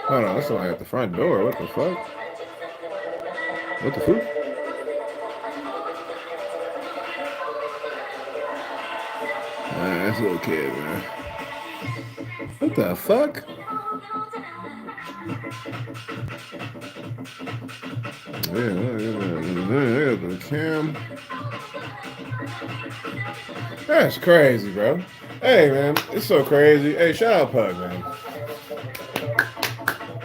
Hold on, that's somebody at the front door. What the fuck? What the fuck? That's a little kid, man. What the fuck? Yeah, the cam. That's crazy, bro. Hey, man, it's so crazy. Hey, shout out Pug, man. All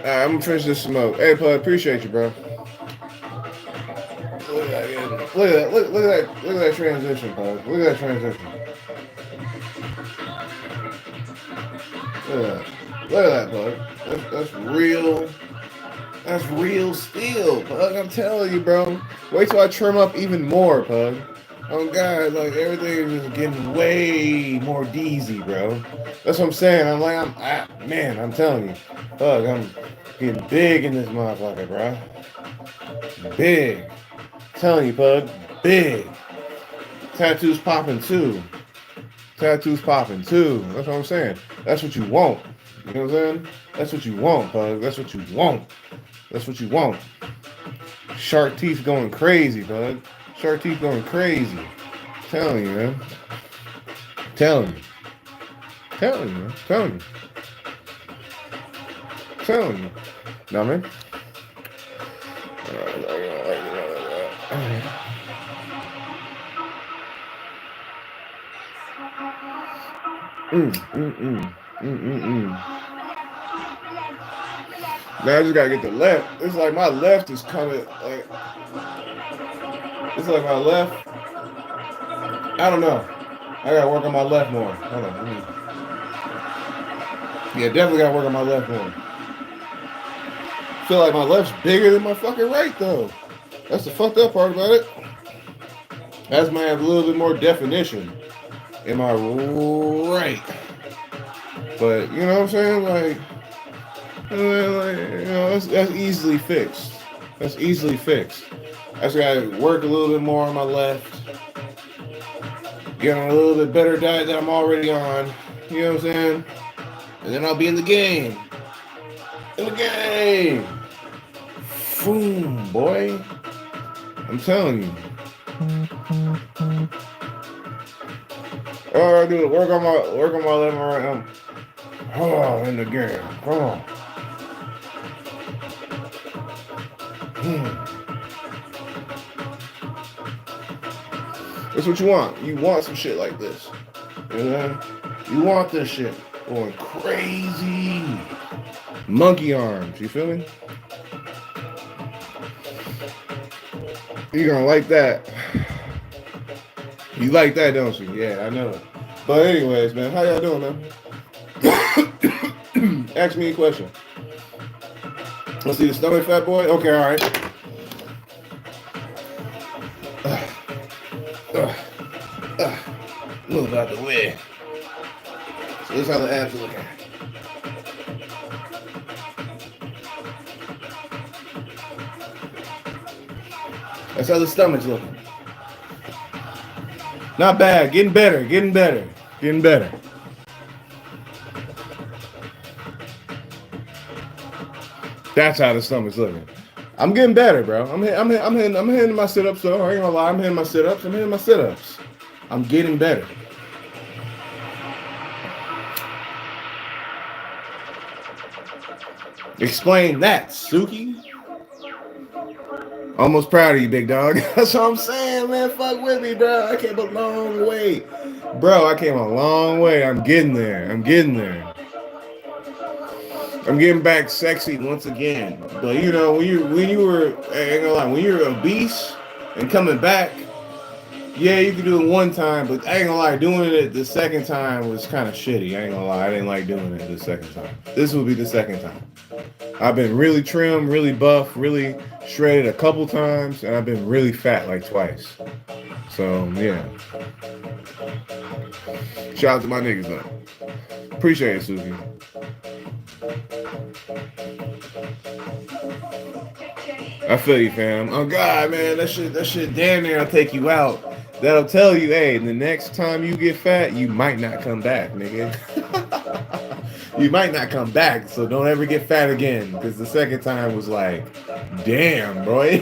right, I'm gonna finish this smoke. Hey, Pug, appreciate you, bro. Look at that, look at that, look at that transition, Pug. Look at that transition. Look at that, look at that, Pug. That's real. That's real steel, Pug. I'm telling you, bro. Wait till I trim up even more, Pug. Oh God, like everything is just getting way more deezy, bro. That's what I'm saying. Man, I'm telling you, Pug, I'm getting big in this motherfucker, bro. Big. I'm telling you, Pug, big. Tattoos popping too. Tattoos popping too. That's what I'm saying. That's what you want. You know what I'm saying? That's what you want, Pug. That's what you want. That's what you want. Shark teeth going crazy, Pug. Shark teeth going crazy. Telling you, man. Telling you. Telling you, man. Telling you. Telling you. Nah, man. Now I just gotta get the left. It's like my left is coming like. It's like my left. I don't know. I gotta work on my left more. Hold on. Yeah, definitely gotta work on my left more. Feel like my left's bigger than my fucking right though. That's the fucked up part about it. That's might have a little bit more definition in my right. But you know what I'm saying? Like you know, that's easily fixed. That's easily fixed. I just gotta work a little bit more on my left. Get on a little bit better diet that I'm already on. You know what I'm saying? And then I'll be in the game. In the game. Boom, boy. I'm telling you. All I do is work on my left and right. Oh, in the game. Come on. That's what you want. You want some shit like this. You know? You want this shit going crazy. Monkey arms. You feel me? You're gonna like that. You like that, don't you? Yeah, I know it. But anyways, man, how y'all doing, man? Ask me a question. Let's see the stomach, fat boy. Okay, all right. Move out the way. So this is how the abs are looking. That's how the stomach's looking. Not bad. Getting better. Getting better. Getting better. That's how the stomach's looking. I'm getting better, bro. I'm hitting my sit-ups though. I ain't gonna lie. I'm hitting my sit-ups. I'm getting better. Explain that, Suki. Almost proud of you, big dog. That's what I'm saying, man. Fuck with me, bro. I came a long way. Bro, I came a long way. I'm getting there. I'm getting back sexy once again. But you know, when you were, I ain't gonna lie, when you're obese and coming back, yeah, you can do it one time, but I ain't gonna lie, doing it the second time was kind of shitty. I ain't gonna lie, I didn't like doing it the second time. This will be the second time. I've been really trim, really buff, really shredded a couple times, and I've been really fat like twice. So yeah. Shout out to my niggas though. Appreciate it, Susie. I feel you, fam. Oh God, man, that shit damn near will take you out. That'll tell you, hey, the next time you get fat, you might not come back, nigga. You might not come back, so don't ever get fat again. Because the second time was like, damn, bro.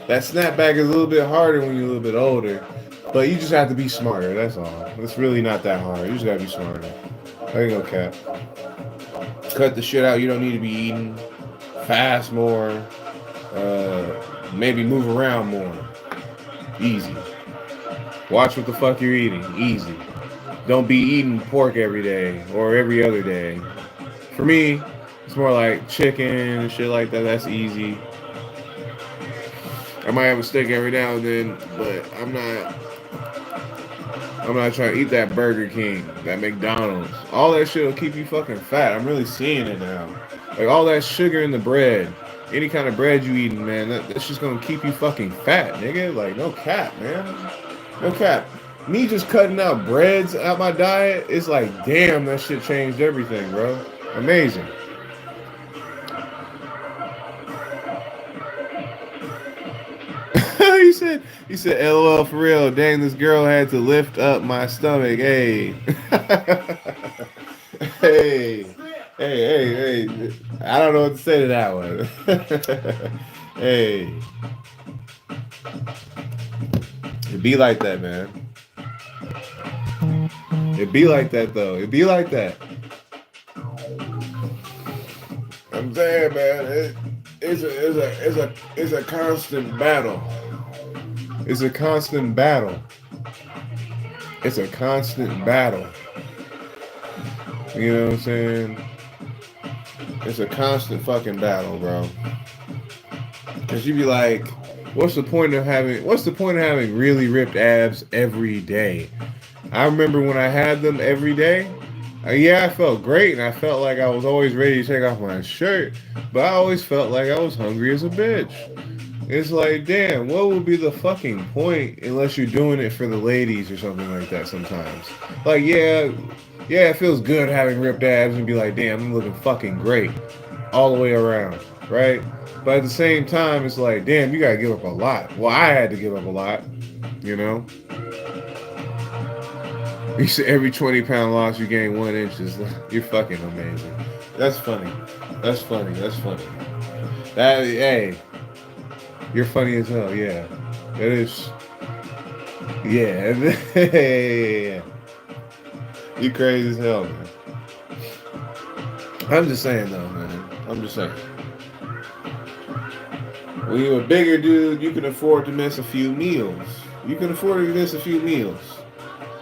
That snapback is a little bit harder when you're a little bit older. But you just have to be smarter, that's all. It's really not that hard. You just gotta be smarter. There you go, Cap. Cut the shit out you don't need to be eating. Fast more. Maybe move around more. Easy. Watch what the fuck you're eating. Easy. Don't be eating pork every day or every other day. For me, it's more like chicken and shit like that. That's easy. I might have a steak every now and then, but I'm not trying to eat that Burger King, that McDonald's. All that shit will keep you fucking fat. I'm really seeing it now. Like all that sugar in the bread, any kind of bread you eating, man, that's just gonna keep you fucking fat, nigga. Like no cap, man. No cap. Me just cutting out breads out my diet, it's like, damn, that shit changed everything, bro. Amazing. he said, LOL for real. Dang, this girl had to lift up my stomach. Hey. hey. Hey. I don't know what to say to that one. Hey. It be like that, man. It be like that, though. It be like that. I'm saying, man, it's a constant battle. It's a constant battle. It's a constant battle. You know what I'm saying? It's a constant fucking battle, bro. Cause you be like, what's the point of having really ripped abs every day? I remember when I had them every day. Yeah, I felt great, and I felt like I was always ready to take off my shirt, but I always felt like I was hungry as a bitch. It's like, damn, what would be the fucking point unless you're doing it for the ladies or something like that sometimes? Like, yeah, it feels good having ripped abs and be like, damn, I'm looking fucking great all the way around, right? But at the same time, it's like, damn, you gotta give up a lot. Well, I had to give up a lot, you know? You said every 20-pound loss, you gain 1 inch. You're fucking amazing. That's funny. Hey, you're funny as hell. Yeah, it is. Yeah, yeah. You crazy as hell, man. I'm just saying though, man. I'm just saying. When you're a bigger dude, you can afford to miss a few meals.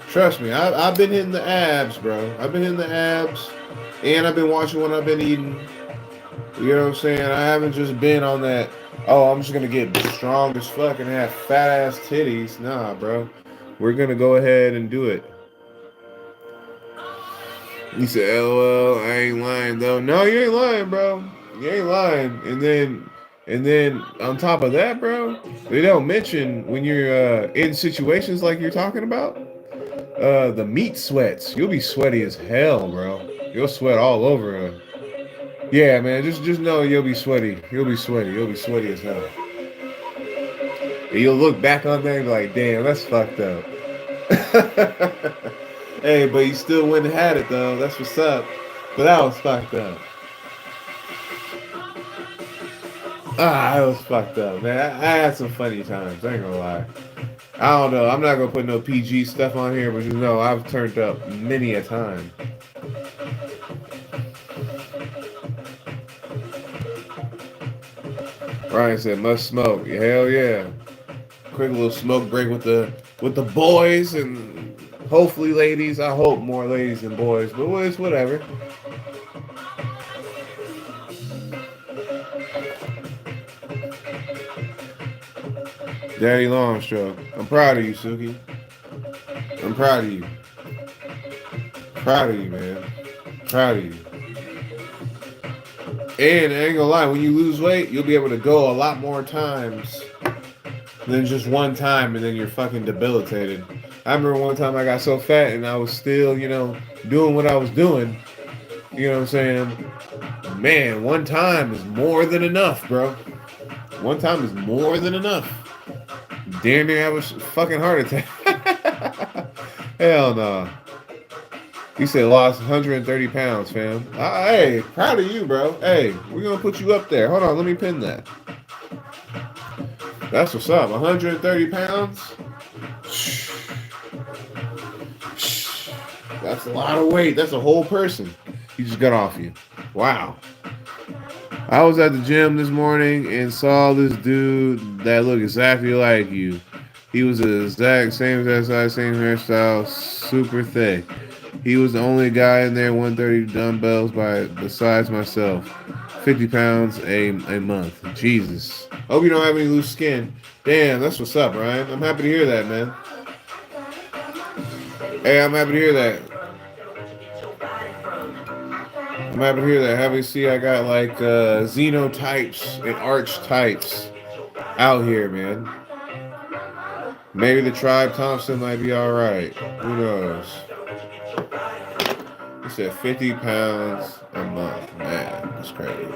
Trust me, I've been hitting the abs, bro. I've been hitting the abs, and I've been watching what I've been eating. You know what I'm saying? I haven't just been on that, oh, I'm just going to get strong as fuck and have fat-ass titties. Nah, bro. We're going to go ahead and do it. You said, LOL, I ain't lying, though. No, you ain't lying, bro. You ain't lying. And then on top of that, bro, they don't mention when you're in situations like you're talking about, the meat sweats. You'll be sweaty as hell, bro. You'll sweat all over. Yeah, man. Just know you'll be sweaty. You'll be sweaty as hell. And you'll look back on that and be like, damn, that's fucked up. Hey, but you still went and had it though. That's what's up. But that was fucked up. That was fucked up, man. I had some funny times. I ain't gonna lie. I don't know. I'm not gonna put no PG stuff on here, but you know I've turned up many a time. Ryan said, "Must smoke." Hell yeah! Quick little smoke break with the boys and hopefully ladies. I hope more ladies than boys, but it's whatever. Daddy Longstroke. I'm proud of you, Suki. I'm proud of you. Proud of you, man. Proud of you. And I ain't gonna lie, when you lose weight, you'll be able to go a lot more times than just one time, and then you're fucking debilitated. I remember one time I got so fat and I was still, doing what I was doing. You know what I'm saying? Man, one time is more than enough, bro. One time is more than enough. Damn near have a fucking heart attack. Hell no. He said lost 130 pounds, fam. Hey, proud of you, bro. Hey, we're gonna put you up there. Hold on, let me pin that. That's what's up. 130 pounds. That's a lot of weight. That's a whole person. He just got off you. Wow. I was at the gym this morning and saw this dude that looked exactly like you. He was the exact same size, same hairstyle, super thick. He was the only guy in there, 130 dumbbells besides myself. 50 pounds a month. Jesus. Hope you don't have any loose skin. Damn, that's what's up, Ryan. I'm happy to hear that, man. Hey, I'm happy to hear that. I'm happy to hear that. Happy to see I got like xenotypes and archetypes out here, man. Maybe the Tribe Thompson might be all right. Who knows? He said 50 pounds a month. Man, that's crazy.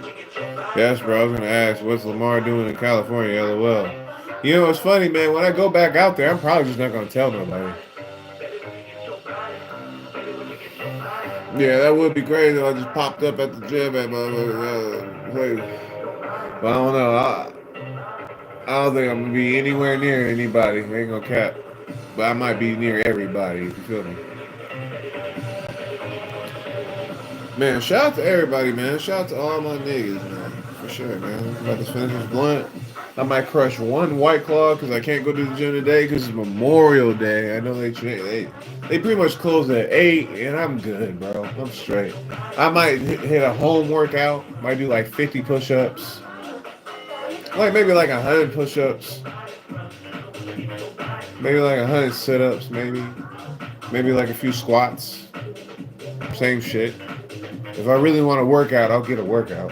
Yes, bro. I was going to ask, what's Lamar doing in California? LOL. You know, it's funny, man. When I go back out there, I'm probably just not going to tell nobody. Yeah, that would be crazy if I just popped up at the gym at my place. But I don't know. I don't think I'm going to be anywhere near anybody. I ain't going to cap. But I might be near everybody, if you feel me. Man, shout out to everybody, man. Shout out to all my niggas, man. For sure, man. I'm about to finish this blunt. I might crush one White Claw because I can't go to the gym today because it's Memorial Day. I know they pretty much close at 8, and I'm good, bro. I'm straight. I might hit a home workout. Might do like 50 push-ups. Like maybe like 100 push-ups. Maybe like 100 sit-ups, maybe. Maybe like a few squats. Same shit. If I really want to work out, I'll get a workout.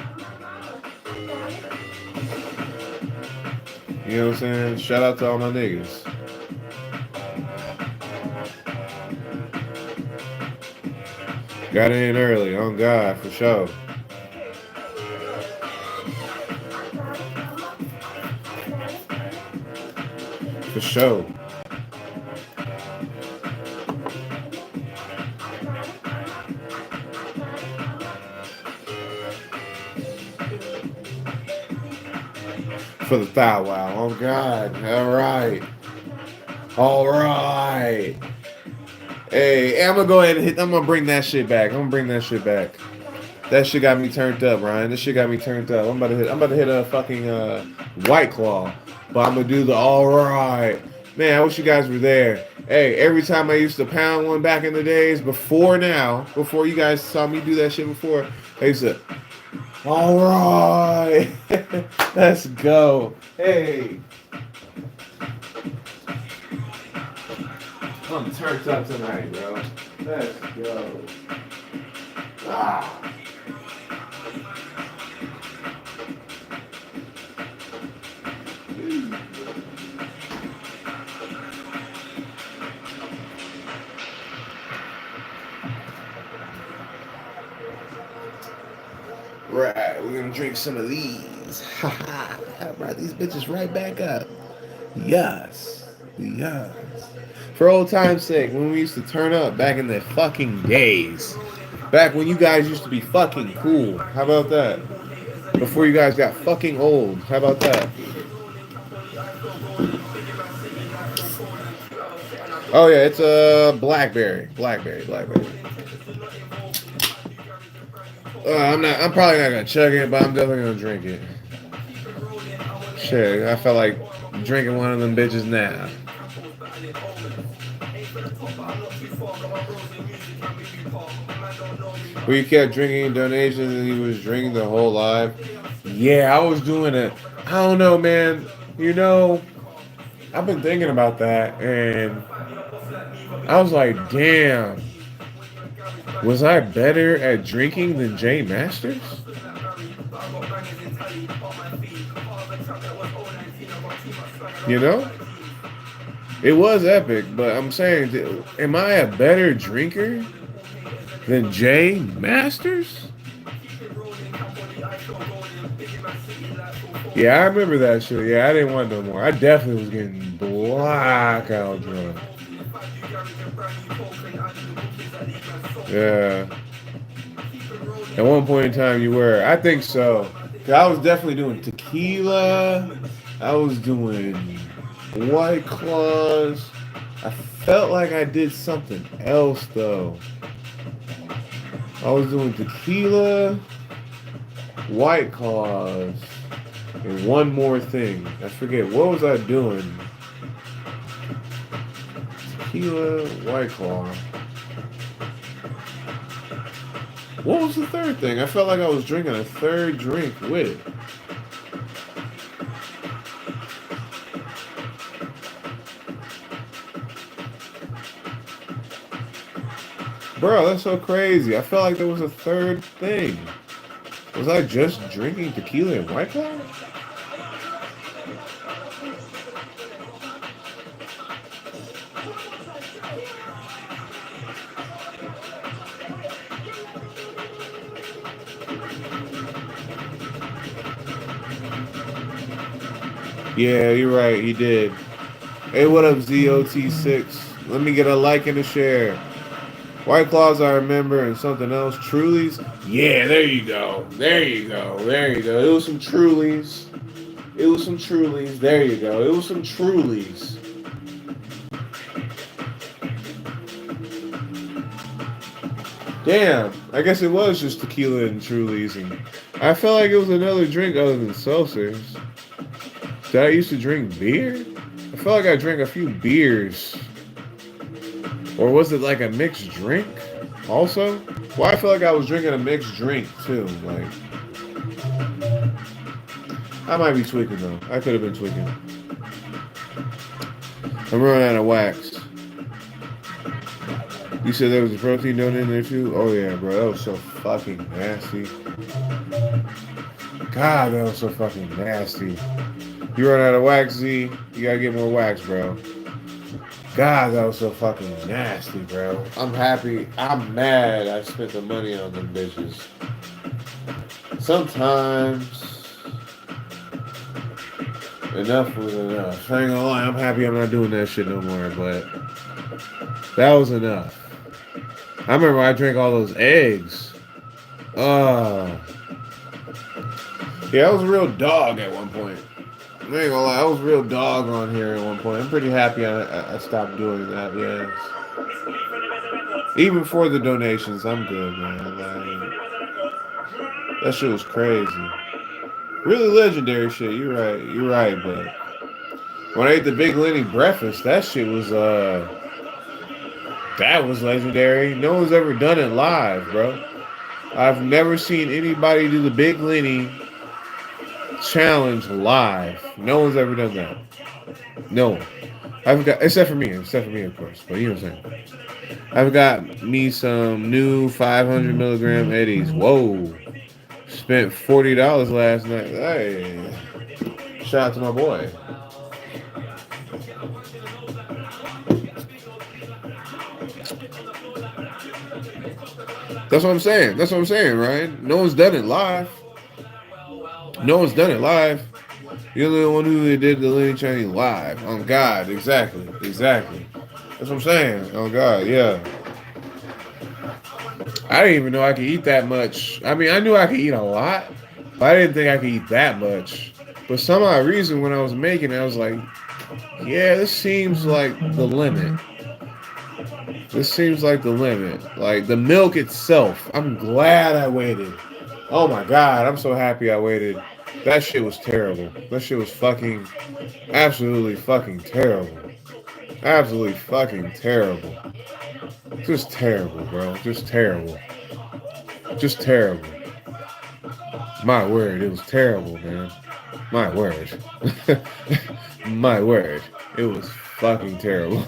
You know what I'm saying? Shout out to all my niggas. Got in early, on God, for sure. For sure. For the thigh wow. Oh God. All right. All right. Hey, I'm gonna go ahead and I'm gonna bring that shit back. That shit got me turned up, Ryan. This shit got me turned up. I'm about to hit a fucking White Claw. But I'm gonna do the all right. Man, I wish you guys were there. Hey, every time I used to pound one back in the days, before you guys saw me do that shit before, I used to, all right. Let's go. Hey. I'm turned up tonight, bro. Let's go. Ah. Right, we're gonna drink some of these. I brought these bitches right back up. Yes. Yes. For old time's sake, when we used to turn up back in the fucking days. Back when you guys used to be fucking cool. How about that? Before you guys got fucking old. How about that? Oh yeah, it's a blackberry. Blackberry. I'm probably not gonna chug it, but I'm definitely gonna drink it. Shit, I felt like drinking one of them bitches now. We kept drinking donations and he was drinking the whole life. Yeah, I was doing it. I don't know, man. You know, I've been thinking about that and I was like, damn. Was I better at drinking than Jay Masters? You know? It was epic, but I'm saying, am I a better drinker than Jay Masters? Yeah, I remember that shit. Yeah, I didn't want no more. I definitely was getting blackout drunk. Yeah. At one point in time, you were. I think so. 'Cause I was definitely doing tequila. I was doing White Claws. I felt like I did something else though. I was doing tequila, White Claws, and one more thing. I forget what was I doing. Tequila, White Claw. What was the third thing? I felt like I was drinking a third drink with it. Bro, that's so crazy. I felt like there was a third thing. Was I just drinking tequila and White Claw? Yeah, you're right. He did. Hey, what up, ZOT6? Let me get a like and a share. White Claws, I remember, and something else. Trulies? Yeah, there you go. There you go. There you go. It was some Trulies. It was some Trulies. There you go. It was some Trulies. Damn. I guess it was just tequila and Trulies. And I felt like it was another drink other than seltzers. Did I used to drink beer? I felt like I drank a few beers. Or was it like a mixed drink also? Well, I feel like I was drinking a mixed drink too. Like, I might be tweaking though. I could have been tweaking. I'm running out of wax. You said there was a protein donut in there too? Oh yeah, bro. That was so fucking nasty. God, that was so fucking nasty. You run out of wax, Z. You gotta get more wax, bro. God, that was so fucking nasty, bro. I'm happy. I'm mad I spent the money on them bitches. Sometimes enough was enough. I ain't gonna lie, I'm happy I'm not doing that shit no more, but that was enough. I remember I drank all those eggs. Yeah, I was a real dog at one point. I ain't gonna lie, I was a real dog on here at one point. I'm pretty happy I stopped doing that, yes. Even for the donations, I'm good, man. Like, that shit was crazy. Really legendary shit, you're right, but when I ate the Big Lenny breakfast, that shit was, that was legendary. No one's ever done it live, bro. I've never seen anybody do the Big Lenny challenge live. No one's ever done that. No one. I've got, except for me, of course. But you know what I'm saying. I've got me some new 500 milligram Eddies. Whoa. Spent $40 last night. Hey. Shout out to my boy. That's what I'm saying. That's what I'm saying, right? No one's done it live. No one's done it live. You're the one who did the Lenny Chinese live. Oh God, exactly. That's what I'm saying. Oh God, yeah. I didn't even know I could eat that much. I mean, I knew I could eat a lot, but I didn't think I could eat that much. But some odd reason when I was making it, I was like, yeah, this seems like the limit. This seems like the limit. Like the milk itself. I'm glad I waited. Oh my God, I'm so happy I waited. That shit was terrible. That shit was fucking, absolutely fucking terrible. Absolutely fucking terrible. Just terrible, bro. Just terrible. Just terrible. My word, it was terrible, man. My word. My word. It was fucking terrible.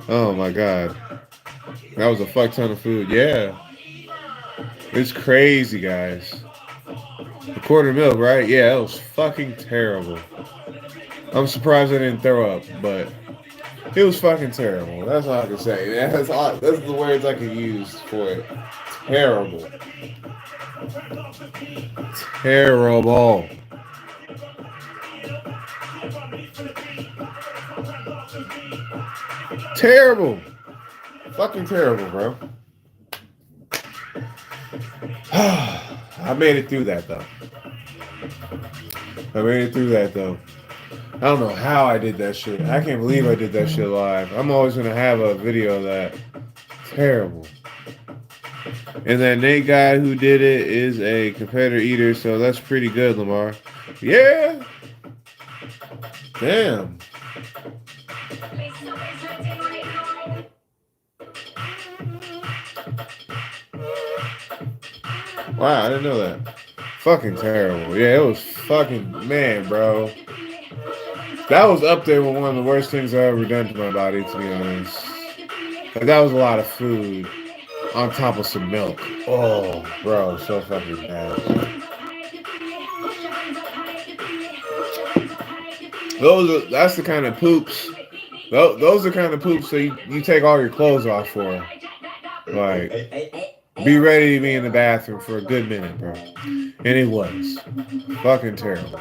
Oh my God. That was a fuck ton of food. Yeah. It's crazy, guys. A quart of milk, right? Yeah, it was fucking terrible. I'm surprised I didn't throw up, but it was fucking terrible. That's all I can say. That's the words I can use for it. Terrible. Terrible. Terrible. Fucking terrible, bro. I made it through that though. I don't know how I did that shit. I can't believe I did that shit live. I'm always gonna have a video of that. Terrible. And that Nate guy who did it is a competitor eater, so that's pretty good, Lamar. Yeah. Damn. Wow, I didn't know that. Fucking terrible. Yeah, it was fucking, man, bro. That was up there with one of the worst things I've ever done to my body, to be honest. Like, that was a lot of food on top of some milk. Oh, bro, so fucking bad. That's the kind of poops. Those are the kind of poops that you take all your clothes off for. Like, be ready to be in the bathroom for a good minute, bro. And it was fucking terrible.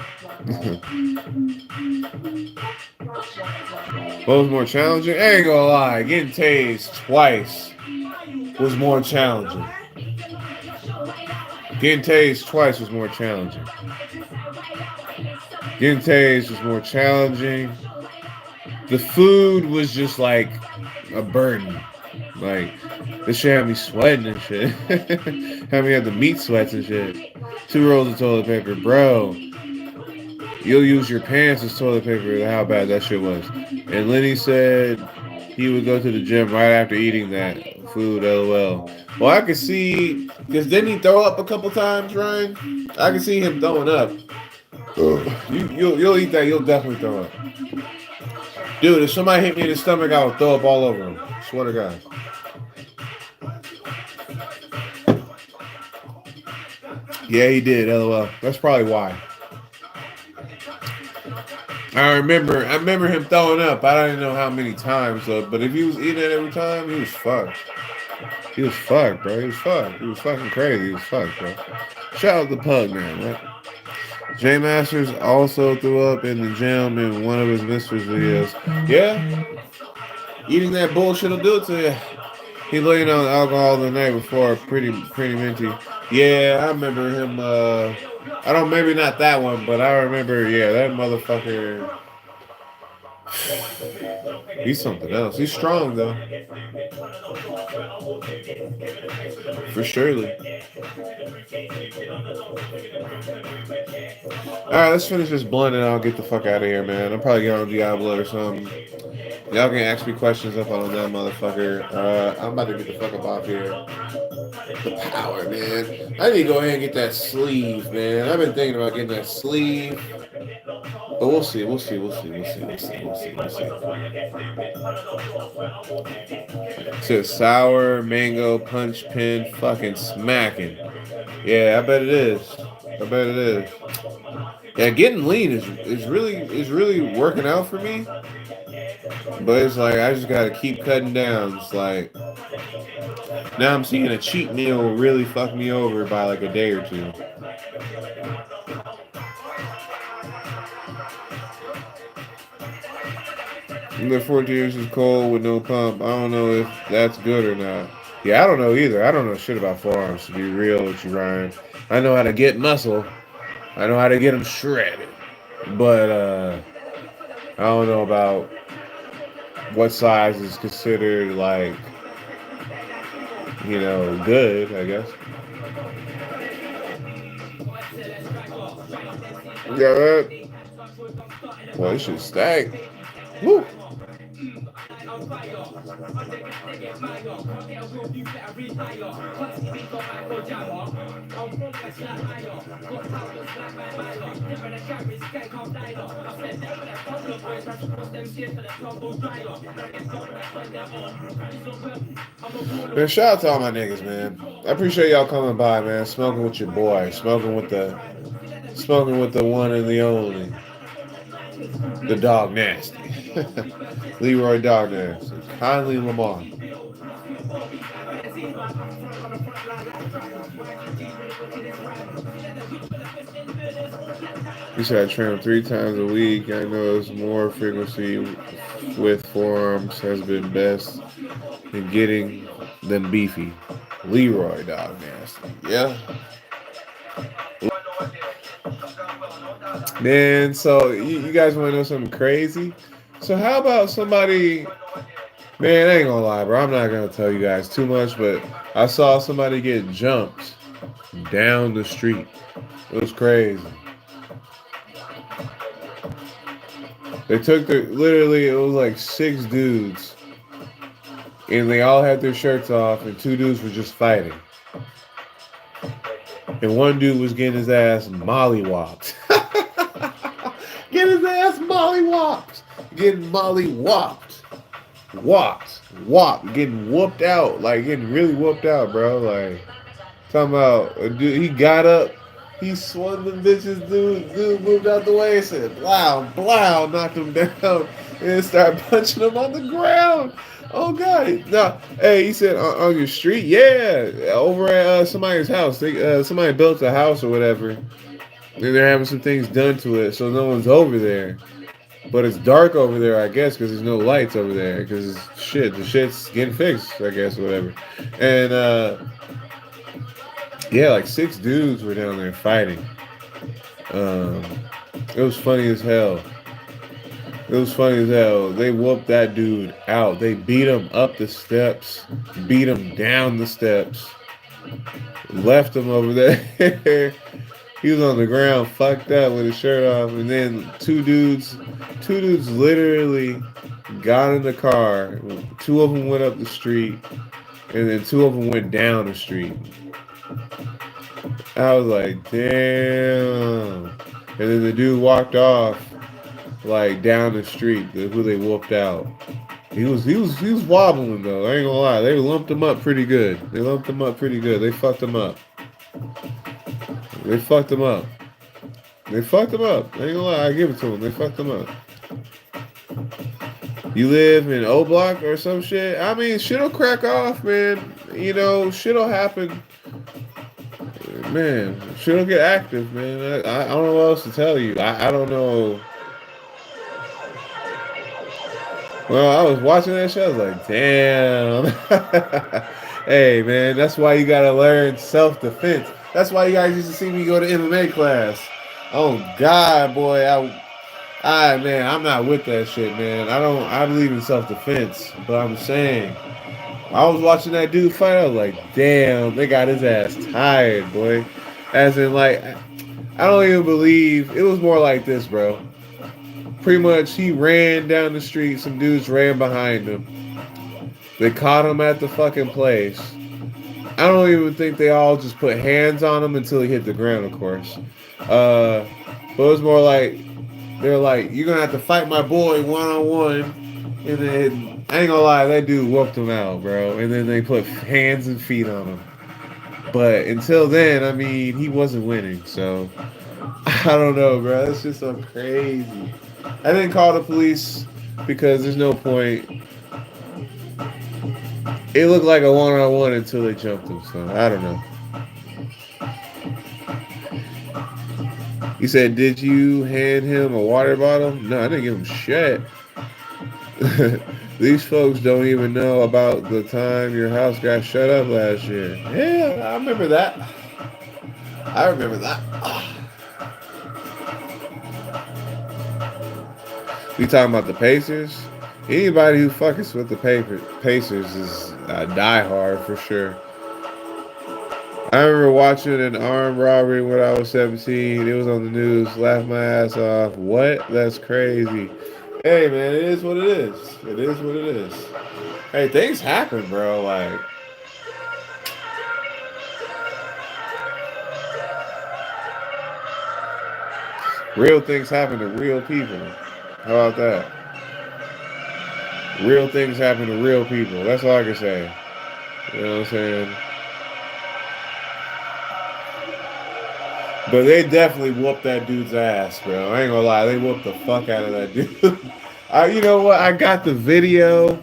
What was more challenging? I ain't gonna lie, getting tased twice was more challenging. Getting tased twice was more challenging. Getting tased was more challenging. The food was just like a burden. Like, this shit had me sweating and shit. Had me have the meat sweats and shit. 2 rolls of toilet paper, bro. You'll use your pants as toilet paper. How bad that shit was. And Lenny said he would go to the gym right after eating that food. LOL. Well, I could see, because didn't he throw up a couple times, Ryan? I can see him throwing up. You'll eat that. You'll definitely throw up. Dude, if somebody hit me in the stomach, I would throw up all over him. Swear to God. Yeah, he did. LOL. That's probably why. I remember him throwing up. I don't know how many times, but if he was eating it every time, he was fucked. He was fucked, bro. He was fucked. He was fucking crazy. He was fucked, bro. Shout out to Pug, man. Right? J Masters also threw up in the gym in one of his Mistress videos. Yeah, eating that bullshit will do it to you. He laying on alcohol the night before, pretty minty. Yeah, I remember him. I don't, maybe not that one, but I remember. Yeah, that motherfucker. He's something else. He's strong though, for surely. All right, let's finish this blunt and I'll get the fuck out of here, man. I'm probably going on Diablo or something. Y'all can ask me questions up on that motherfucker. I'm about to get the fuck up off here. The power, man. I need to go ahead and get that sleeve, man. I've been thinking about getting that sleeve. But we'll see. It's sour mango punch pin fucking smacking. Yeah, I bet it is. Yeah, getting lean is really working out for me. But it's like I just gotta keep cutting down. It's like now I'm seeing a cheat meal really fuck me over by like a day or two. The 14 years is cold with no pump. I don't know if that's good or not. Yeah, I don't know either. I don't know shit about forearms, to be real with you, Ryan. I know how to get muscle. I know how to get them shredded. But I don't know about what size is considered like, good, I guess. You got that? Well, it should stack. Woo! Man, shout out to all my niggas, man. I appreciate y'all coming by, man. Smoking with your boy. Smoking with the one and the only. The Dog Nasty. Leroy Dog Nasty. Kindly Lamar. He said I train 3 times a week. I know it's more frequency with forearms has been best in getting them beefy. Leroy Dog Nasty. Yeah. Man, so you guys want to know something crazy? So how about somebody? Man, I ain't gonna lie, bro. I'm not gonna tell you guys too much, but I saw somebody get jumped down the street. It was crazy. They took the literally. It was like 6 dudes, and they all had their shirts off, and 2 dudes were just fighting, and one dude was getting his ass mollywopped. Get his ass mollywopped. Getting mollywopped. Whopped, getting whooped out, like getting really whooped out, bro. Like talking about a dude, he got up, he swung them bitches, dude moved out the way and said, blow, knocked him down, and started punching him on the ground. Oh god, no, hey, he said on your street, yeah, over at somebody's house. Somebody built a house or whatever, and they're having some things done to it, so no one's over there. But it's dark over there, I guess, because there's no lights over there. Because the shit's getting fixed, I guess, or whatever. And yeah, like 6 dudes were down there fighting. It was funny as hell. They whooped that dude out. They beat him up the steps, beat him down the steps, left him over there. He was on the ground, fucked up with his shirt off, and then two dudes literally got in the car. 2 of them went up the street, and then 2 of them went down the street. I was like, damn. And then the dude walked off, like down the street, who they whooped out. He was wobbling though. I ain't gonna lie, they lumped him up pretty good. They fucked him up. I ain't gonna lie, I give it to them. They fucked them up. You live in O Block or some shit? I mean, shit'll crack off, man. You know, shit'll happen. Man, shit'll get active, man. I don't know what else to tell you. I don't know. Well, I was watching that show. I was like, damn. Hey, man, that's why you gotta learn self-defense. That's why you guys used to see me go to MMA class. Oh God, boy, man, I'm not with that shit, man. I believe in self-defense, but I'm saying, I was watching that dude fight. I was like, damn, they got his ass tired, boy. As in, like, I don't even believe it was more like this, bro. Pretty much, he ran down the street. Some dudes ran behind him. They caught him at the fucking place. I don't even think they all just put hands on him until he hit the ground, of course. But it was more like, they're like, you're going to have to fight my boy one-on-one. And then, I ain't gonna lie, that dude whooped him out, bro. And then they put hands and feet on him. But until then, I mean, he wasn't winning. So, I don't know, bro. That's just so crazy. I didn't call the police because there's no point. It looked like a one-on-one until they jumped him, so I don't know. He said, did you hand him a water bottle? No, I didn't give him shit. These folks don't even know about the time your house got shut up last year. Yeah, I remember that. You talking about the Pacers? Anybody who fucks with the Pacers is a diehard for sure. I remember watching an armed robbery when I was 17. It was on the news. Laughed my ass off. What? That's crazy. Hey, man, it is what it is. Hey, things happen, bro. Like, real things happen to real people. How about that? Real things happen to real people. That's all I can say. You know what I'm saying? But they definitely whooped that dude's ass, bro. I ain't gonna lie. They whooped the fuck out of that dude. You know what? I got the video,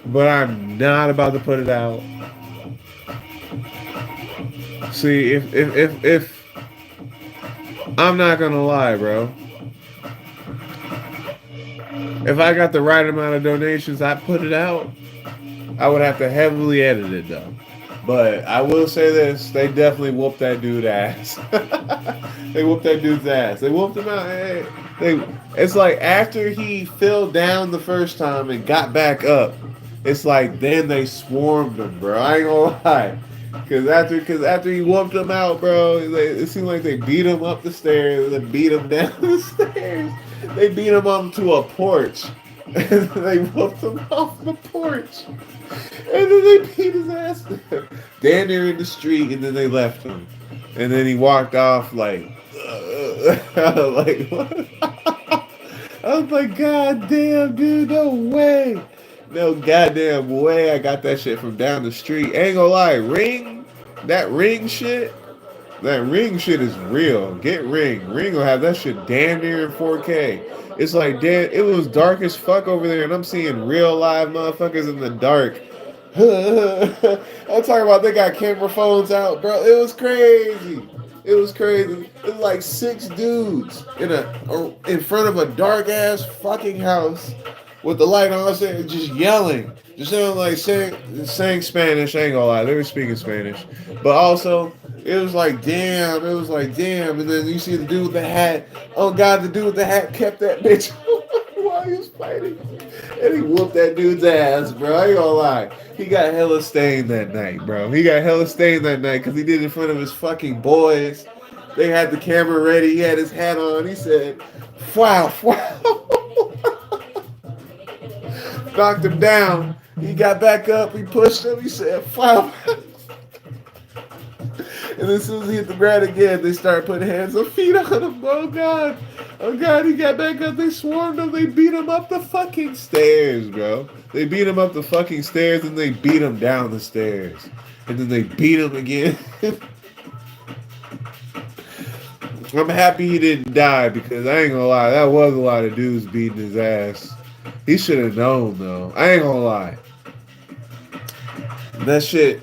but I'm not about to put it out. See, if I'm not gonna lie, bro. If I got the right amount of donations, I put it out. I would have to heavily edit it, though. But I will say this: they definitely whooped that dude ass. They whooped that dude's ass. They whooped him out. It's like after he fell down the first time and got back up, it's like then they swarmed him, bro. I ain't gonna lie. Cause after he whooped him out, bro, it seemed like they beat him up the stairs, and then beat him down the stairs. They beat him up to a porch, and they whooped him off the porch. And then they beat his ass down there in the street, and then they left him. And then he walked off like, like what? I was like, God damn, dude, no way. No goddamn way I got that shit from down the street. Ain't gonna lie, that ring shit is real. Get Ring. Ring will have that shit damn near in 4K. It's like, damn, it was dark as fuck over there, and I'm seeing real live motherfuckers in the dark. I'm talking about they got camera phones out, bro. It was crazy. It was crazy. It was like 6 dudes in front of a dark ass fucking house with the light on, just yelling, just sounding like saying Spanish. I ain't gonna lie, they were speaking Spanish, but also it was like damn. And then you see the dude with the hat. Oh God, the dude with the hat kept that bitch while he was fighting, and he whooped that dude's ass, bro. I ain't gonna lie. He got hella stained that night, bro. He got hella stained that night because he did it in front of his fucking boys. They had the camera ready. He had his hat on. He said, wow, wow. Knocked him down. He got back up. He pushed him. He said, wow. And as soon as he hit the ground again, they started putting hands and feet on him. Oh, God. Oh, God. He got back up. They swarmed him. They beat him up the fucking stairs, bro. They beat him up the fucking stairs, and they beat him down the stairs. And then they beat him again. I'm happy he didn't die because I ain't gonna lie, that was a lot of dudes beating his ass. He should have known, though. I ain't gonna lie. That shit,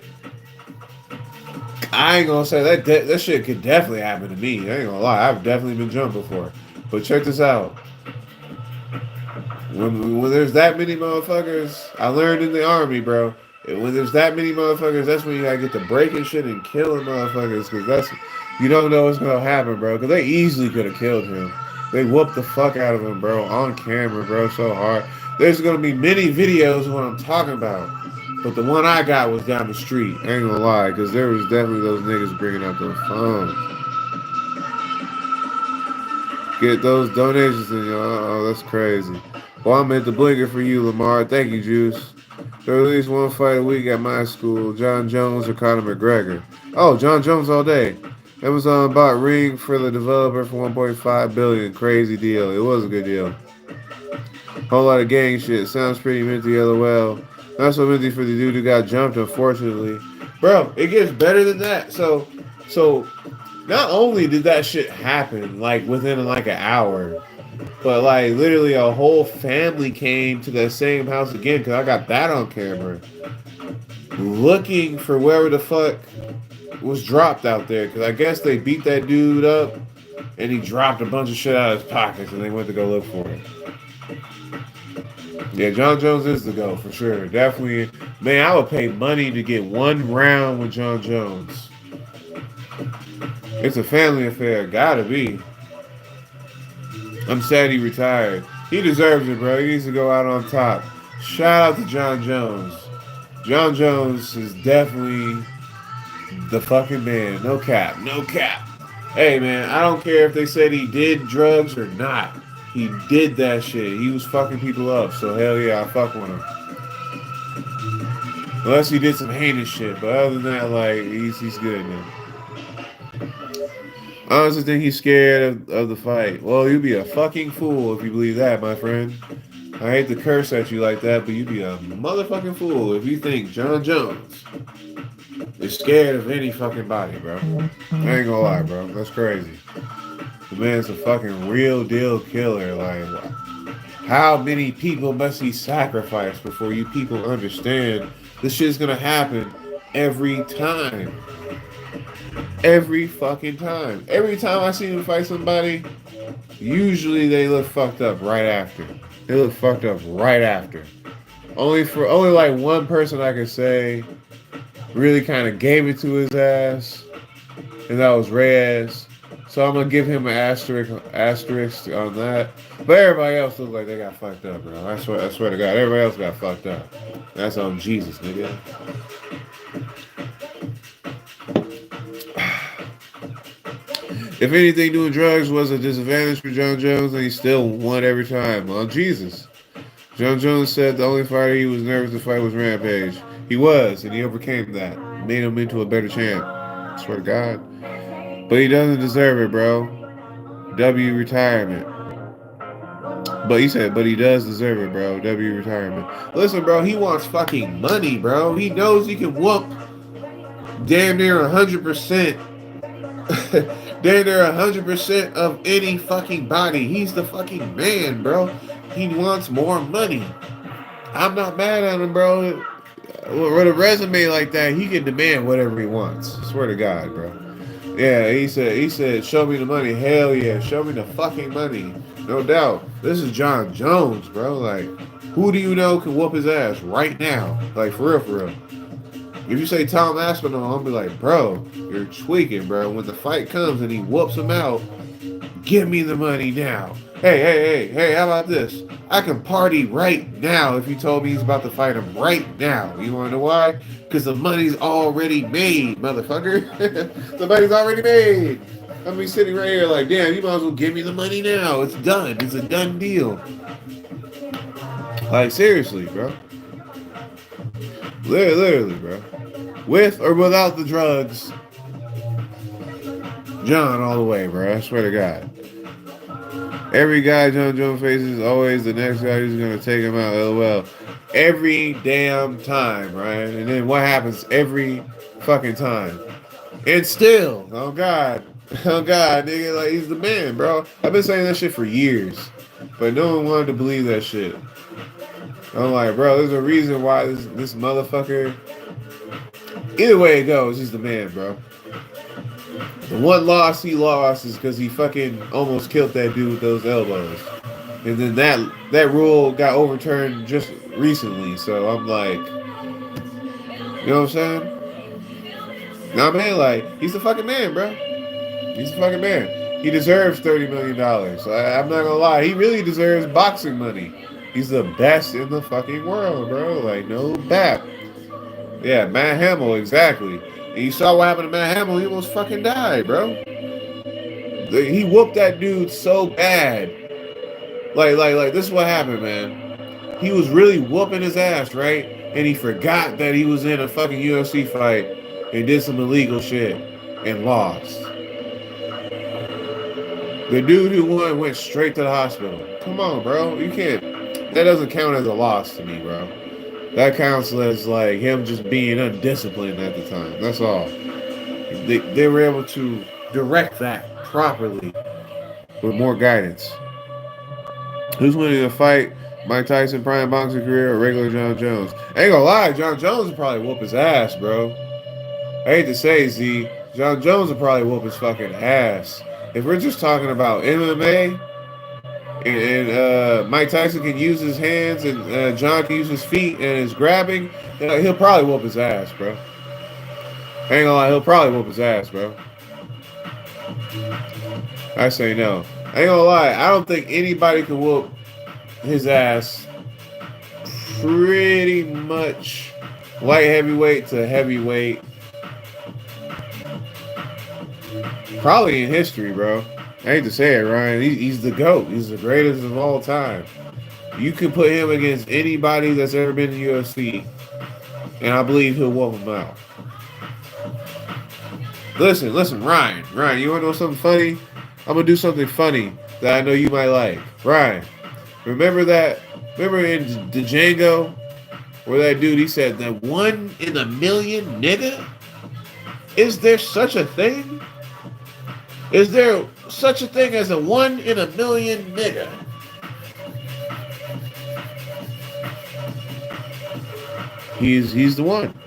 I ain't gonna say that shit could definitely happen to me. I ain't gonna lie, I've definitely been jumped before. But check this out. When there's that many motherfuckers, I learned in the army, bro. When there's that many motherfuckers, that's when you gotta get to breaking shit and killing motherfuckers, because you don't know what's gonna happen, bro. Because they easily could have killed him. They whooped the fuck out of him, bro, on camera, bro, so hard. There's gonna be many videos of what I'm talking about, but the one I got was down the street. I ain't gonna lie, because there was definitely those niggas bringing out their phones. Get those donations in, y'all. Oh, that's crazy. Well, I'm at the blinker for you, Lamar. Thank you, Juice. There's at least one fight a week at my school. John Jones or Conor McGregor. Oh, John Jones all day. Amazon bought Ring for the developer for $1.5 billion. Crazy deal. It was a good deal. Whole lot of gang shit. Sounds pretty minty, LOL. Not so minty for the dude who got jumped, unfortunately. Bro, it gets better than that. So not only did that shit happen like within like an hour, but like literally a whole family came to that same house again, because I got that on camera, looking for wherever the fuck was dropped out there, because I guess they beat that dude up and he dropped a bunch of shit out of his pockets and they went to go look for it. Yeah, John Jones is the GOAT for sure. Definitely. Man, I would pay money to get one round with John Jones. It's a family affair. Gotta be. I'm sad he retired. He deserves it, bro. He needs to go out on top. Shout out to John Jones. John Jones is definitely the fucking man. No cap. No cap. Hey, man, I don't care if they said he did drugs or not. He did that shit. He was fucking people up. So, hell yeah, I fuck with him. Unless he did some heinous shit. But other than that, like, he's good, man. I honestly think he's scared of the fight. Well, you'd be a fucking fool if you believe that, my friend. I hate to curse at you like that, but you'd be a motherfucking fool if you think John Jones is scared of any fucking body, bro. I ain't gonna lie, bro. That's crazy. The man's a fucking real deal killer. Like, how many people must he sacrifice before you people understand this shit's gonna happen every time? Every fucking time. Every time I see him fight somebody, usually they look fucked up right after. They look fucked up right after. Only like one person I could say really kind of gave it to his ass, and that was Reyes. So I'm gonna give him an asterisk on that. But everybody else looks like they got fucked up, bro. I swear to God, everybody else got fucked up. That's on Jesus, nigga. If anything, doing drugs was a disadvantage for John Jones, and he still won every time. On Jesus. John Jones said the only fighter he was nervous to fight was Rampage. He was, and he overcame that. Made him into a better champ. I swear to God. But he doesn't deserve it, bro. W retirement. But he said, but he does deserve it, bro. W retirement. Listen, bro, he wants fucking money, bro. He knows he can whoop damn near 100%. Damn near 100% of any fucking body. He's the fucking man, bro. He wants more money. I'm not mad at him, bro. With a resume like that, he can demand whatever he wants. I swear to God, bro. Yeah, he said, show me the money. Hell yeah, show me the fucking money. No doubt. This is John Jones, bro. Like, who do you know can whoop his ass right now? Like, for real, for real. If you say Tom Aspinall, I'll be like, bro, you're tweaking, bro. When the fight comes and he whoops him out, give me the money now. Hey, how about this? I can party right now if you told me he's about to fight him right now. You want to know why? Because the money's already made, motherfucker. The money's already made. I'm be sitting right here like, damn, you might as well give me the money now. It's done. It's a done deal. Like, seriously, bro. Literally, bro. With or without the drugs, John all the way, bro. I swear to God. Every guy John Jones faces is always the next guy who's going to take him out, LOL. Every damn time, right? And then what happens every fucking time? And still, oh God, nigga, like, he's the man, bro. I've been saying that shit for years, but no one wanted to believe that shit. I'm like, bro, there's a reason why this motherfucker, either way it goes, he's the man, bro. The one loss he lost is because he fucking almost killed that dude with those elbows. And then that rule got overturned just recently. So I'm like, you know what I'm saying? Nah, man, like, he's the fucking man, bro. He's the fucking man. He deserves $30 million. I'm not gonna lie. He really deserves boxing money. He's the best in the fucking world, bro. Like, no bap. Yeah, Matt Hamill, exactly. And you saw what happened to Matt Hamill. He almost fucking died, bro. He whooped that dude so bad. Like, this is what happened, man. He was really whooping his ass, right? And he forgot that he was in a fucking UFC fight and did some illegal shit and lost. The dude who won went straight to the hospital. Come on, bro. You can't. That doesn't count as a loss to me, bro. That counts as like him just being undisciplined at the time. That's all. They were able to direct that properly with more guidance. Who's winning a fight? Mike Tyson prime boxing career or regular John Jones? I ain't gonna lie, John Jones would probably whoop his ass, bro. I hate to say, Z, John Jones would probably whoop his fucking ass. If we're just talking about MMA, and Mike Tyson can use his hands, and John can use his feet and his grabbing, he'll probably whoop his ass, bro. I ain't gonna lie, he'll probably whoop his ass, bro. I say no. I ain't gonna lie, I don't think anybody can whoop his ass pretty much light heavyweight to heavyweight. Probably in history, bro. I hate to say it, Ryan. He's the GOAT. He's the greatest of all time. You can put him against anybody that's ever been in the UFC, and I believe he'll whoop him out. Listen, Ryan, you want to know something funny? I'm going to do something funny that I know you might like. Ryan, remember in the Django where that dude, he said, that 1 in a million, nigga? Is there such a thing? Is there such a thing as a 1 in a million nigga? He's the one.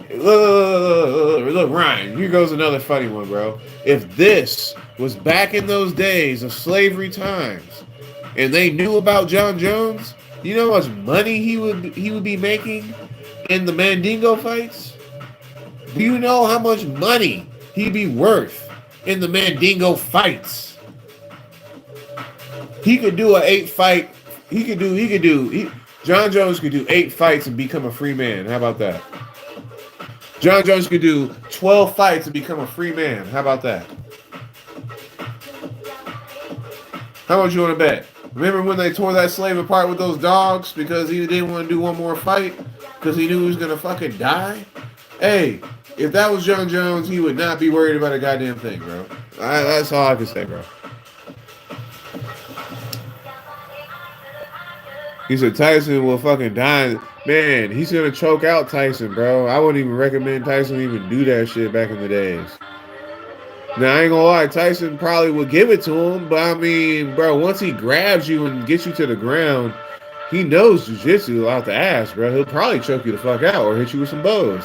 Look, Ryan, here goes another funny one, bro. If this was back in those days of slavery times, and they knew about John Jones, you know how much money he would be making in the Mandingo fights? Do you know how much money he'd be worth in the Mandingo fights? He could do an 8-fight. John Jones could do 8 fights and become a free man. How about that? John Jones could do 12 fights and become a free man. How about that? How much you want to bet? Remember when they tore that slave apart with those dogs because he didn't want to do one more fight because he knew he was going to fucking die? Hey, if that was John Jones, he would not be worried about a goddamn thing, bro. That's all I can say, bro. He said Tyson will fucking die. Man, he's going to choke out Tyson, bro. I wouldn't even recommend Tyson even do that shit back in the days. Now, I ain't gonna lie, Tyson probably would give it to him, but I mean, bro, once he grabs you and gets you to the ground, he knows jiu-jitsu out the ass, bro. He'll probably choke you the fuck out or hit you with some bows.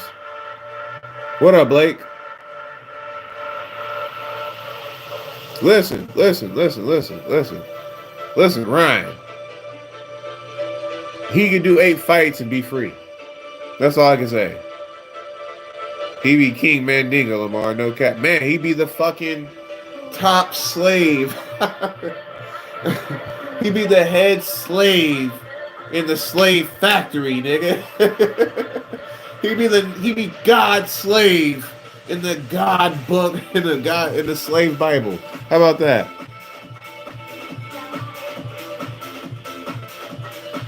What up, Blake? Listen, Ryan. He could do 8 fights and be free. That's all I can say. He be King Mandingo, Lamar, no cap. Man, he be the fucking top slave. He be the head slave in the slave factory, nigga. he be God's slave in the God book in the slave Bible. How about that?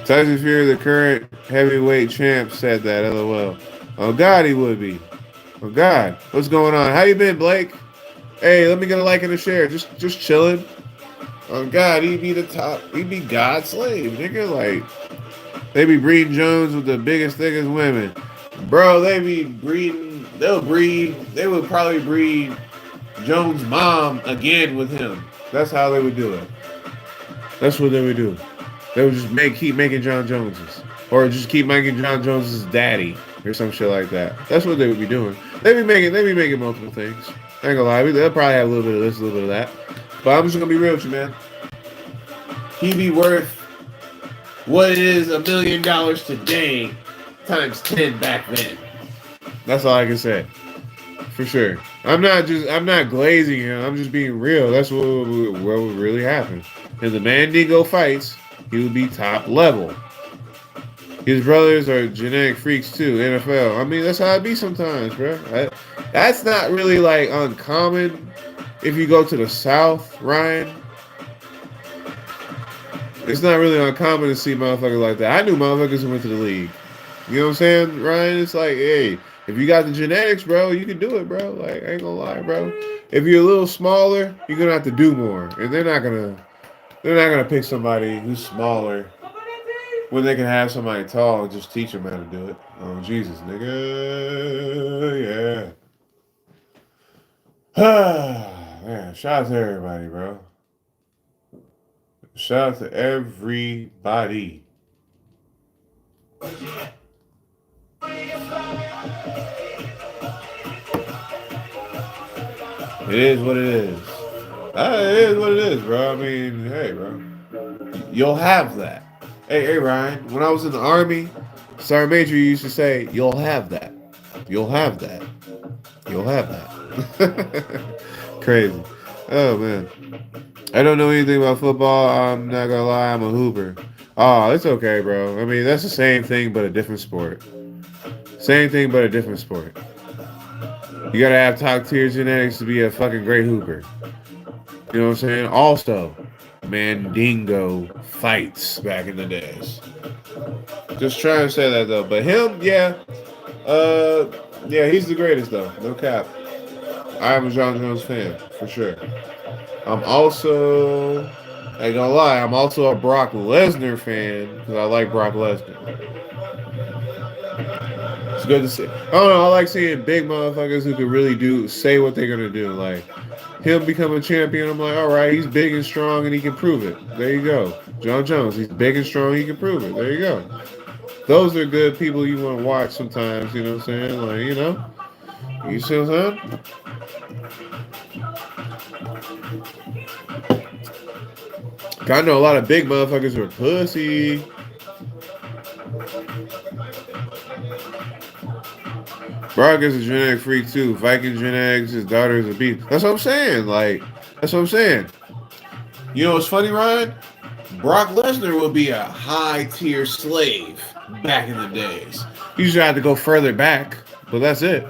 Tyson Fury, the current heavyweight champ, said that. LOL. Oh God, he would be. Oh God, what's going on? How you been, Blake? Hey, let me get a like and a share. Just chilling. Oh God, he'd be the top. He'd be God's slave, nigga. Like they be breeding Jones with the biggest, thickest women, bro. They be breeding. They would probably breed Jones' mom again with him. That's how they would do it. That's what they would do. They would just keep making John Joneses, or just keep making John Jones's daddy. Or some shit like that. That's what they would be doing. They be making multiple things. I ain't gonna lie, they'll probably have a little bit of this, a little bit of that. But I'm just gonna be real with you, man. He be worth what is $1 million today times 10 back then. That's all I can say. For sure. I'm not glazing him. I'm just being real. That's what would really happen. In the Mandingo fights, he would be top level. His brothers are genetic freaks too, NFL. I mean, that's how it be sometimes, bro. That's not really like uncommon if you go to the South, Ryan. It's not really uncommon to see motherfuckers like that. I knew motherfuckers who went to the league. You know what I'm saying, Ryan? It's like, hey, if you got the genetics, bro, you can do it, bro. Like, I ain't gonna lie, bro. If you're a little smaller, you're gonna have to do more, and they're not gonna pick somebody who's smaller when they can have somebody tall and just teach them how to do it. Oh, Jesus, nigga. Yeah. Man, shout out to everybody, bro. Shout out to everybody. It is what it is. It is what it is, bro. I mean, hey, bro. You'll have that. Hey, Ryan, when I was in the Army, Sergeant Major used to say, you'll have that. You'll have that. You'll have that. Crazy. Oh, man. I don't know anything about football. I'm not going to lie. I'm a hooper. Oh, it's okay, bro. I mean, that's the same thing, but a different sport. Same thing, but a different sport. You got to have top-tier genetics to be a fucking great hooper. You know what I'm saying? Also, Mandingo fights back in the days. Just trying to say that though. But him, yeah, he's the greatest though. No cap. I'm a John Jones fan for sure. I'm also, I ain't gonna lie, I'm also a Brock Lesnar fan because I like Brock Lesnar. It's good to see. I don't know. I like seeing big motherfuckers who can really say what they're gonna do. Like him become a champion. I'm like, all right, he's big and strong and he can prove it. There you go. John Jones, he's big and strong, he can prove it. There you go. Those are good people you want to watch sometimes. You know what I'm saying? Like, you know, you see what I'm saying? I know a lot of big motherfuckers who are pussy. Brock is a genetic freak too. Viking genetics. His daughter is a beast. That's what I'm saying. Like, that's what I'm saying. You know what's funny, Ryan? Brock Lesnar would be a high tier slave back in the days. You just had to go further back, but that's it.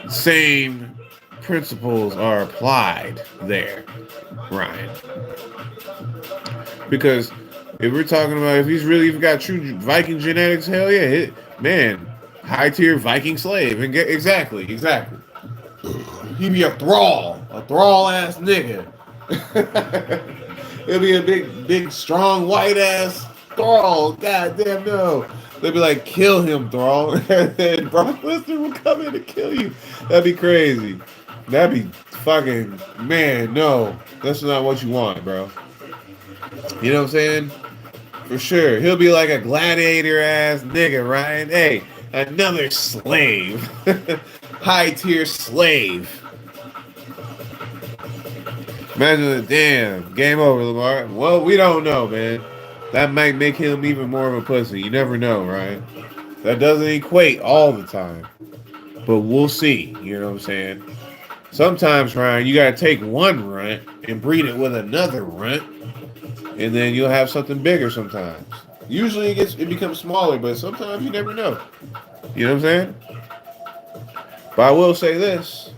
Same principles are applied there, Ryan. Because if we're talking about if he's really got true Viking genetics, hell yeah, man, high tier Viking slave, and exactly. He'd be a thrall ass nigga. He'll be a big, strong, white ass thrall. God damn no. They'd be like, kill him, thrall. And then Brock Lesnar will come in and kill you. That'd be crazy. That'd be fucking, man, no. That's not what you want, bro. You know what I'm saying? For sure. He'll be like a gladiator ass nigga, Ryan. Hey, another slave. High tier slave. Imagine the damn game over, Lamar. Well, we don't know, man. That might make him even more of a pussy. You never know, right? That doesn't equate all the time. But we'll see. You know what I'm saying? Sometimes, Ryan, you gotta take one runt and breed it with another runt, and then you'll have something bigger sometimes. Usually it becomes smaller, but sometimes you never know. You know what I'm saying? But I will say this.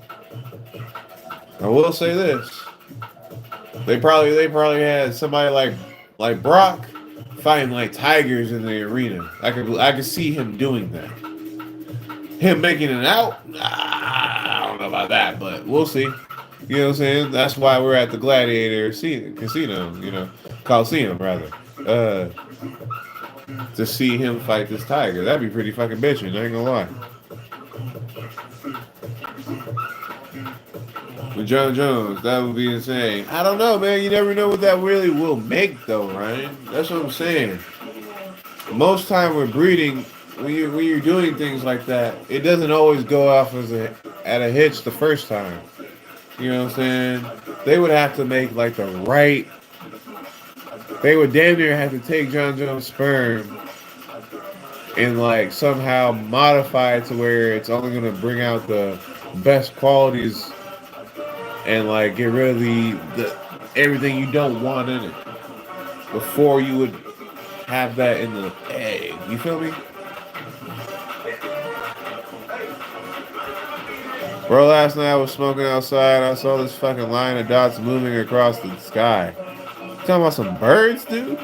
They probably had somebody like Brock fighting like tigers in the arena. I could see him doing that. Him making it out, I don't know about that, but we'll see. You know what I'm saying? That's why we're at the Gladiator Casino, Coliseum rather. To see him fight this tiger. That'd be pretty fucking bitchin', I ain't gonna lie. With John Jones, that would be insane. I don't know, man. You never know what that really will make, though, Ryan. That's what I'm saying. Most time with breeding, when you're doing things like that, it doesn't always go off at a hitch the first time. You know what I'm saying? They would have to make like the right. They would damn near have to take John Jones' sperm and like somehow modify it to where it's only gonna bring out the best qualities. And like get rid of the everything you don't want in it before you would have that in the egg. You feel me? Bro, last night I was smoking outside. I saw this fucking line of dots moving across the sky. You talking about some birds, dude?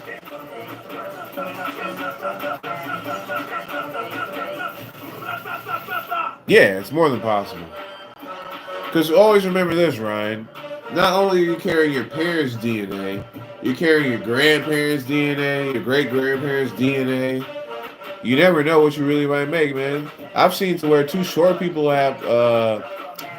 Yeah, it's more than possible. Because always remember this, Ryan. Not only are you carrying your parents' DNA, you're carrying your grandparents' DNA, your great-grandparents' DNA. You never know what you really might make, man. I've seen to where two short people have...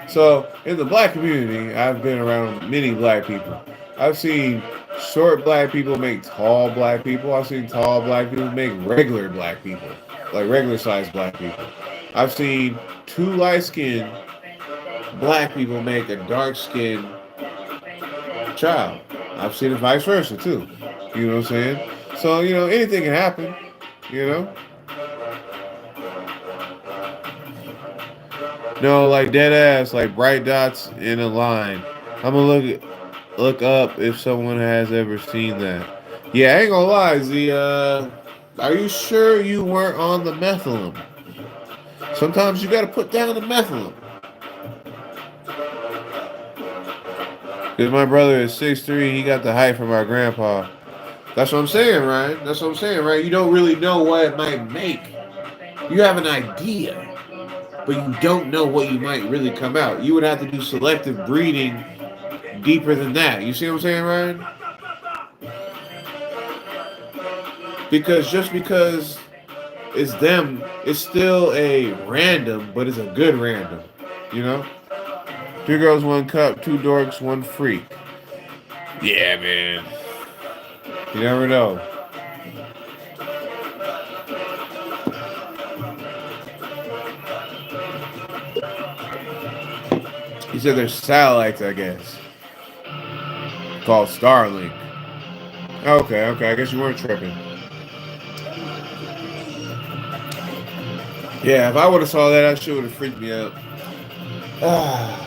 So, in the black community, I've been around many black people. I've seen short black people make tall black people. I've seen tall black people make regular black people. Like regular-sized black people. I've seen two light-skinned black people make a dark-skinned child. I've seen it vice versa too. You know what I'm saying? So, anything can happen, No, like dead ass, like bright dots in a line. I'm gonna look up if someone has ever seen that. Yeah, I ain't gonna lie, Z. Are you sure you weren't on the methylene? Sometimes you gotta put down the methylene. Because my brother is 6'3", he got the height from our grandpa. That's what I'm saying, Ryan. That's what I'm saying, right? You don't really know what it might make. You have an idea, but you don't know what you might really come out. You would have to do selective breeding deeper than that. You see what I'm saying, Ryan? Because just because it's them, it's still a random, but it's a good random, 3 girls, 1 cup, 2 dorks, 1 freak. Yeah, man. You never know. He said there's satellites, I guess. Called Starlink. Okay. I guess you weren't tripping. Yeah, if I would have saw that shit would have freaked me out. Ah.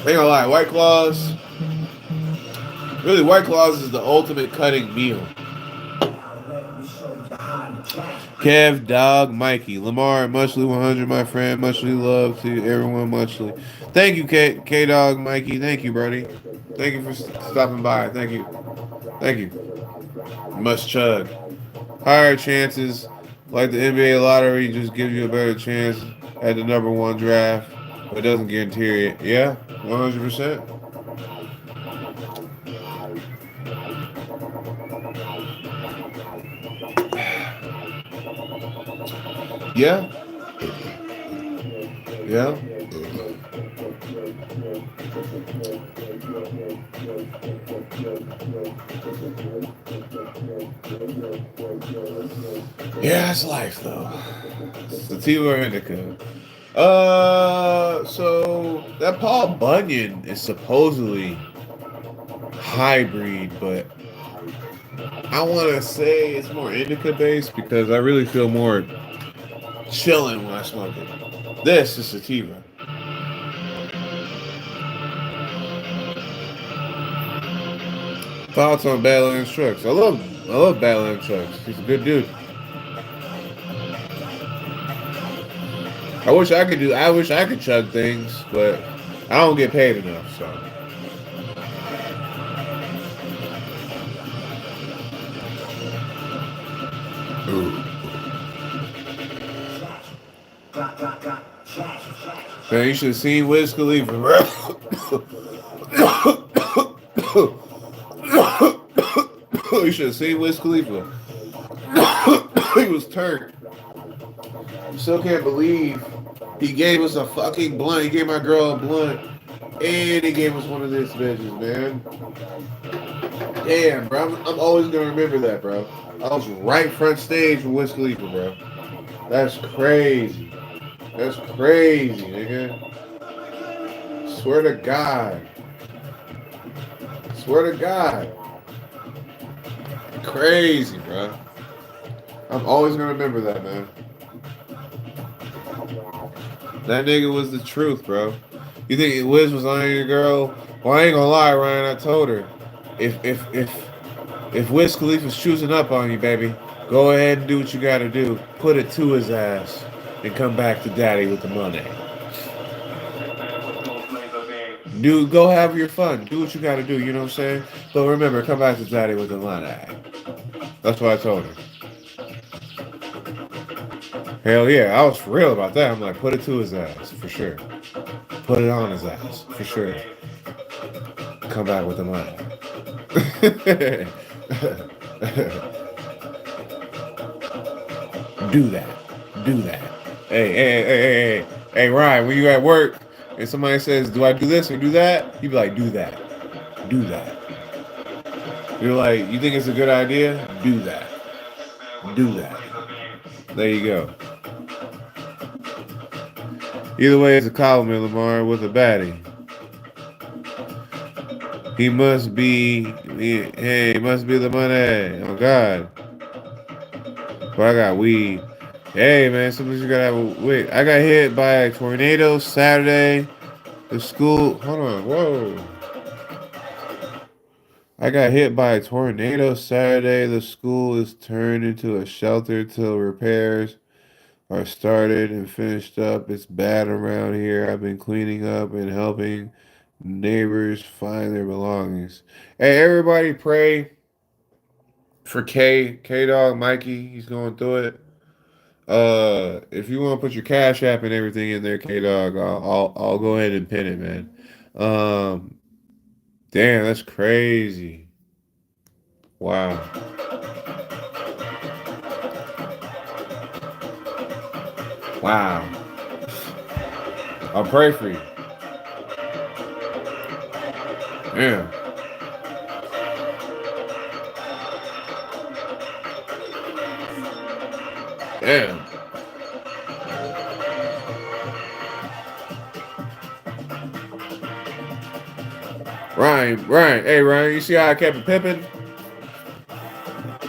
Ain't gonna lie, White Claws. Really, White Claws is the ultimate cutting meal. Kev, Dog, Mikey, Lamar, Muchly 100, my friend. Muchly love to everyone, Muchly. Thank you, K Dog, Mikey. Thank you, buddy. Thank you for stopping by. Thank you. Thank you. Must chug. Higher chances, like the NBA lottery, just gives you a better chance at the number one draft, but it doesn't guarantee it. Yeah, 100%. Yeah, yeah. Yeah, it's life though. Sativa or indica. So that Paul Bunyan is supposedly hybrid, but I want to say it's more indica based because I really feel more chilling when I smoke it. This is sativa. Thoughts on Badlands Trucks? I love Badlands Trucks. He's a good dude. I wish I could chug things, but I don't get paid enough, so. Ooh. Man, you should have seen Wiz Khalifa, bro. You should have seen Wiz Khalifa. He was turned. Still can't believe he gave us a fucking blunt. He gave my girl a blunt. And he gave us one of these bitches, man. Damn, bro. I'm always going to remember that, bro. I was right front stage with Wiz Khalifa, bro. That's crazy. That's crazy, nigga. Swear to God. Swear to God. Crazy, bro. I'm always going to remember that, man. That nigga was the truth, bro. You think Wiz was on your girl? Well, I ain't gonna lie, Ryan. I told her, if Wiz Khalifa's choosing up on you, baby, go ahead and do what you gotta do. Put it to his ass and come back to daddy with the money. Dude, go have your fun. Do what you gotta do. You know what I'm saying? But remember, come back to daddy with the money. That's what I told her. Hell yeah, I was for real about that. I'm like, put it to his ass, for sure. Put it on his ass, for sure. Come back with the money. Do that. Do that. Hey, Ryan, when you at work and somebody says, do I do this or do that? You be like, do that. Do that. You're like, you think it's a good idea? Do that. Do that. There you go. Either way, it's a compliment, Lamar, with a baddie. He must be the money. Oh, God. But I got weed. Hey, man, sometimes you gotta have a wait. I got hit by a tornado Saturday. The school, hold on, whoa. I got hit by a tornado Saturday. The school is turned into a shelter till repairs are started and finished up. It's bad around here. I've been cleaning up and helping neighbors find their belongings. Hey, everybody pray for K Dog Mikey. He's going through it. If you want to put your Cash App and everything in there, K Dog, I'll go ahead and pin it, man. Um, damn, that's crazy. Wow. Wow. I'll pray for you. Yeah. Damn. Ryan. Hey, Ryan, you see how I kept it pimping?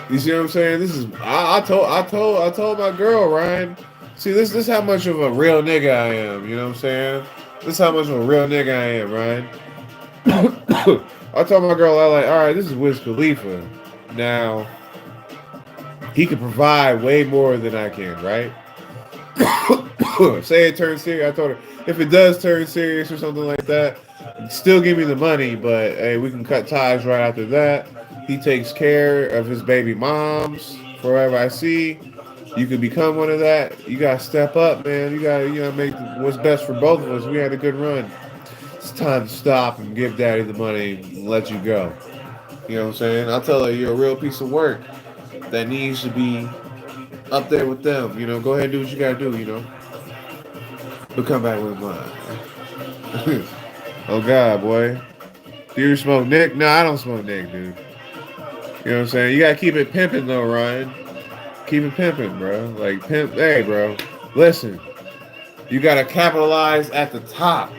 You see what I'm saying? This is I told my girl, Ryan. See, this how much of a real nigga I am. You know what I'm saying? This is how much of a real nigga I am, Ryan. I told my girl, I like, all right, this is Wiz Khalifa. Now, he can provide way more than I can, right? Say it turns serious. I told her, if it does turn serious or something like that, still give me the money, but hey, we can cut ties right after that. He takes care of his baby moms forever I see. You can become one of that. You gotta step up, man. You gotta make what's best for both of us. We had a good run. It's time to stop and give daddy the money and let you go. You know what I'm saying? I'll tell her you're a real piece of work that needs to be up there with them. You know, go ahead and do what you gotta do, you know. But come back with mine. Oh God, boy. Do you smoke Nick? No, I don't smoke Nick, dude. You know what I'm saying? You gotta keep it pimping though, Ryan. Keep it pimping, bro. Like pimp, hey bro. Listen. You gotta capitalize at the top.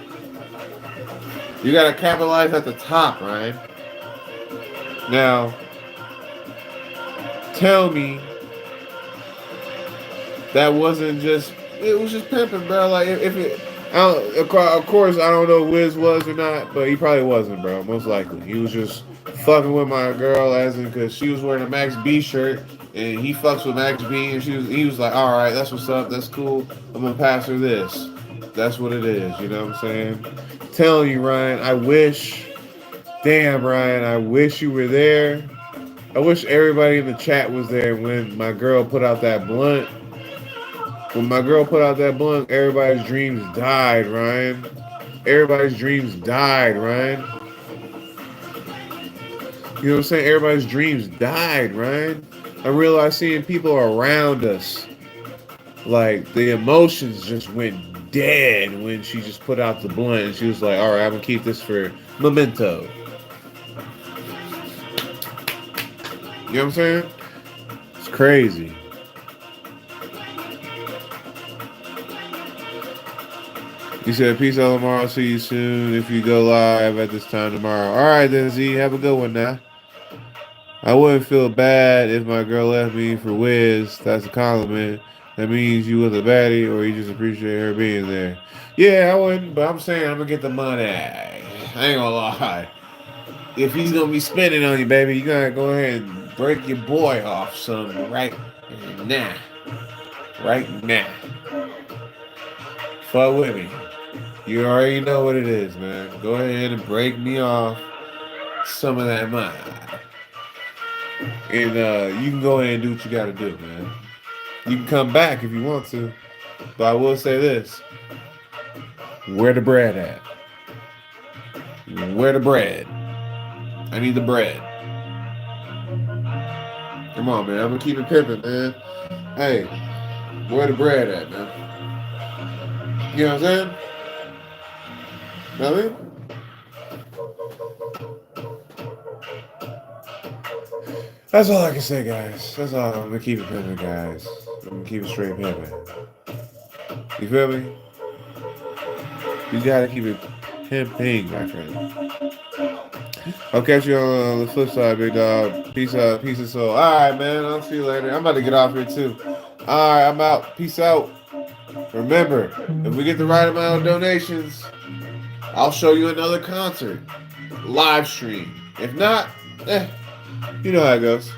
You gotta capitalize at the top, Ryan. Now, tell me that wasn't just, it was just pimping, bro. Like if it, of course I don't know if Wiz was or not, but he probably wasn't, bro. Most likely he was just fucking with my girl, as in because she was wearing a Max B shirt and he fucks with Max B, and he was like, all right, that's what's up, that's cool. I'm gonna pass her this. That's what it is. You know what I'm saying? I'm telling you, Ryan. Damn, Ryan. I wish you were there. I wish everybody in the chat was there when my girl put out that blunt. When my girl put out that blunt, everybody's dreams died, Ryan. Everybody's dreams died, Ryan. You know what I'm saying? Everybody's dreams died, Ryan. I realized seeing people around us, like the emotions just went dead when she just put out the blunt and she was like, all right, I'm gonna keep this for memento. You know what I'm saying? It's crazy. He said, peace out tomorrow. See you soon if you go live at this time tomorrow. All right, then, Z. Have a good one now. I wouldn't feel bad if my girl left me for Wiz. That's a compliment. That means you was a baddie or you just appreciate her being there. Yeah, I wouldn't, but I'm saying I'm going to get the money. I ain't going to lie. If he's going to be spending on you, baby, you got to go ahead and break your boy off some right now. Right now. Fuck with me. You already know what it is, man. Go ahead and break me off some of that money. And you can go ahead and do what you got to do, man. You can come back if you want to. But I will say this. Where the bread at? Where the bread? I need the bread. Come on, man. I'm going to keep it pimping, man. Hey, where the bread at, man? You know what I'm saying? You know what I mean? That's all I can say, guys. That's all. I'm going to keep it pimping, guys. I'm going to keep it straight pimping. You feel me? You got to keep it pimping, my friend. I'll catch you on the flip side, big dog. Peace out. Peace and soul. All right, man. I'll see you later. I'm about to get off here, too. All right, I'm out. Peace out. Remember, if we get the right amount of donations, I'll show you another concert. Live stream. If not, you know how it goes.